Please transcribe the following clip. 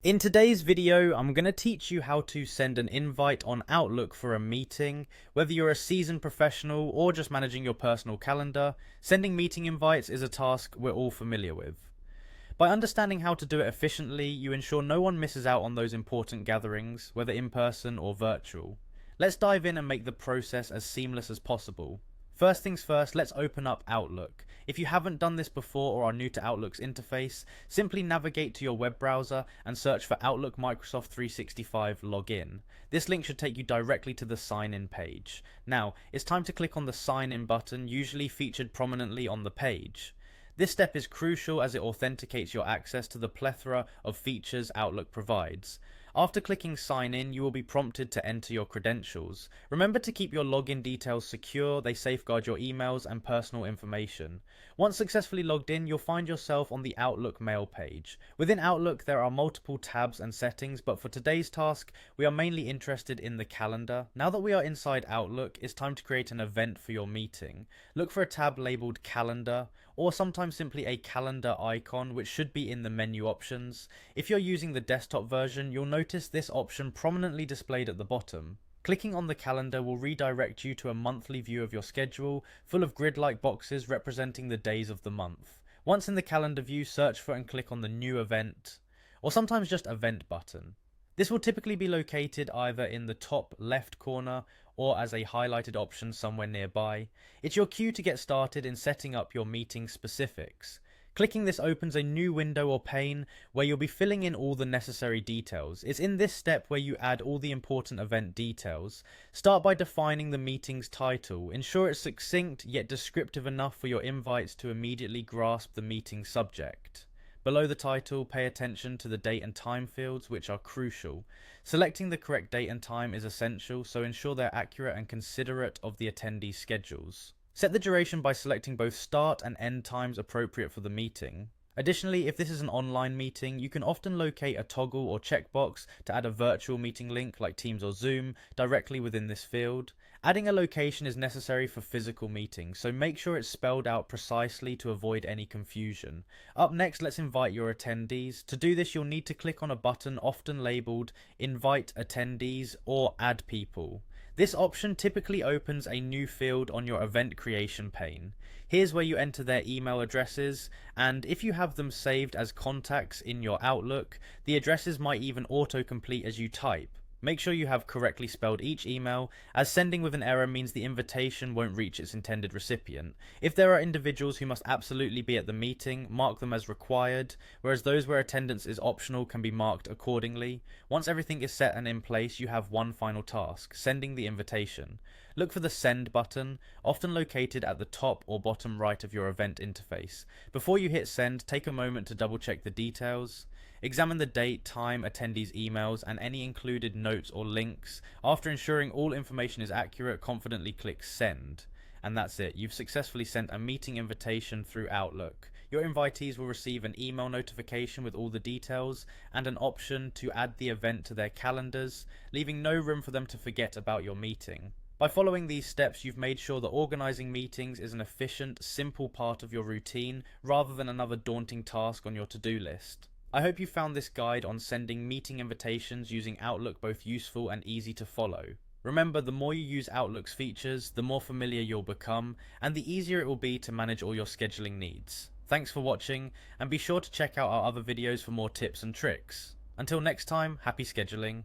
In today's video, I'm going to teach you how to send an invite on Outlook for a meeting. Whether you're a seasoned professional or just managing your personal calendar, sending meeting invites is a task we're all familiar with. By understanding how to do it efficiently, you ensure no one misses out on those important gatherings, whether in person or virtual. Let's dive in and make the process as seamless as possible. First things first, let's open up Outlook. If you haven't done this before or are new to Outlook's interface, simply navigate to your web browser and search for Outlook Microsoft 365 Login. This link should take you directly to the sign in page. Now, it's time to click on the sign in button, usually featured prominently on the page. This step is crucial as it authenticates your access to the plethora of features Outlook provides. After clicking sign in, you will be prompted to enter your credentials. Remember to keep your login details secure, they safeguard your emails and personal information. Once successfully logged in, you'll find yourself on the Outlook mail page. Within Outlook, there are multiple tabs and settings, but for today's task, we are mainly interested in the calendar. Now that we are inside Outlook, it's time to create an event for your meeting. Look for a tab labeled Calendar, or sometimes simply a calendar icon, which should be in the menu options. If you're using the desktop version, you'll notice this option prominently displayed at the bottom. Clicking on the calendar will redirect you to a monthly view of your schedule, full of grid-like boxes representing the days of the month. Once in the calendar view, search for and click on the new event, or sometimes just event button. This will typically be located either in the top left corner or as a highlighted option somewhere nearby. It's your cue to get started in setting up your meeting specifics. Clicking this opens a new window or pane where you'll be filling in all the necessary details. It's in this step where you add all the important event details. Start by defining the meeting's title. Ensure it's succinct yet descriptive enough for your invites to immediately grasp the meeting subject. Below the title, pay attention to the date and time fields, which are crucial. Selecting the correct date and time is essential, so ensure they're accurate and considerate of the attendees' schedules. Set the duration by selecting both start and end times appropriate for the meeting. Additionally, if this is an online meeting, you can often locate a toggle or checkbox to add a virtual meeting link like Teams or Zoom directly within this field. Adding a location is necessary for physical meetings, so make sure it's spelled out precisely to avoid any confusion. Up next, let's invite your attendees. To do this, you'll need to click on a button often labeled Invite Attendees or Add People. This option typically opens a new field on your event creation pane. Here's where you enter their email addresses, and if you have them saved as contacts in your Outlook, the addresses might even autocomplete as you type. Make sure you have correctly spelled each email, as sending with an error means the invitation won't reach its intended recipient. If there are individuals who must absolutely be at the meeting, mark them as required, whereas those where attendance is optional can be marked accordingly. Once everything is set and in place, you have one final task: sending the invitation. Look for the Send button, often located at the top or bottom right of your event interface. Before you hit send, take a moment to double check the details. Examine the date, time, attendees' emails, and any included notes or links. After ensuring all information is accurate, confidently click send. And that's it. You've successfully sent a meeting invitation through Outlook. Your invitees will receive an email notification with all the details and an option to add the event to their calendars, leaving no room for them to forget about your meeting. By following these steps, you've made sure that organizing meetings is an efficient, simple part of your routine rather than another daunting task on your to-do list. I hope you found this guide on sending meeting invitations using Outlook both useful and easy to follow. Remember, the more you use Outlook's features, the more familiar you'll become, and the easier it will be to manage all your scheduling needs. Thanks for watching, and be sure to check out our other videos for more tips and tricks. Until next time, happy scheduling.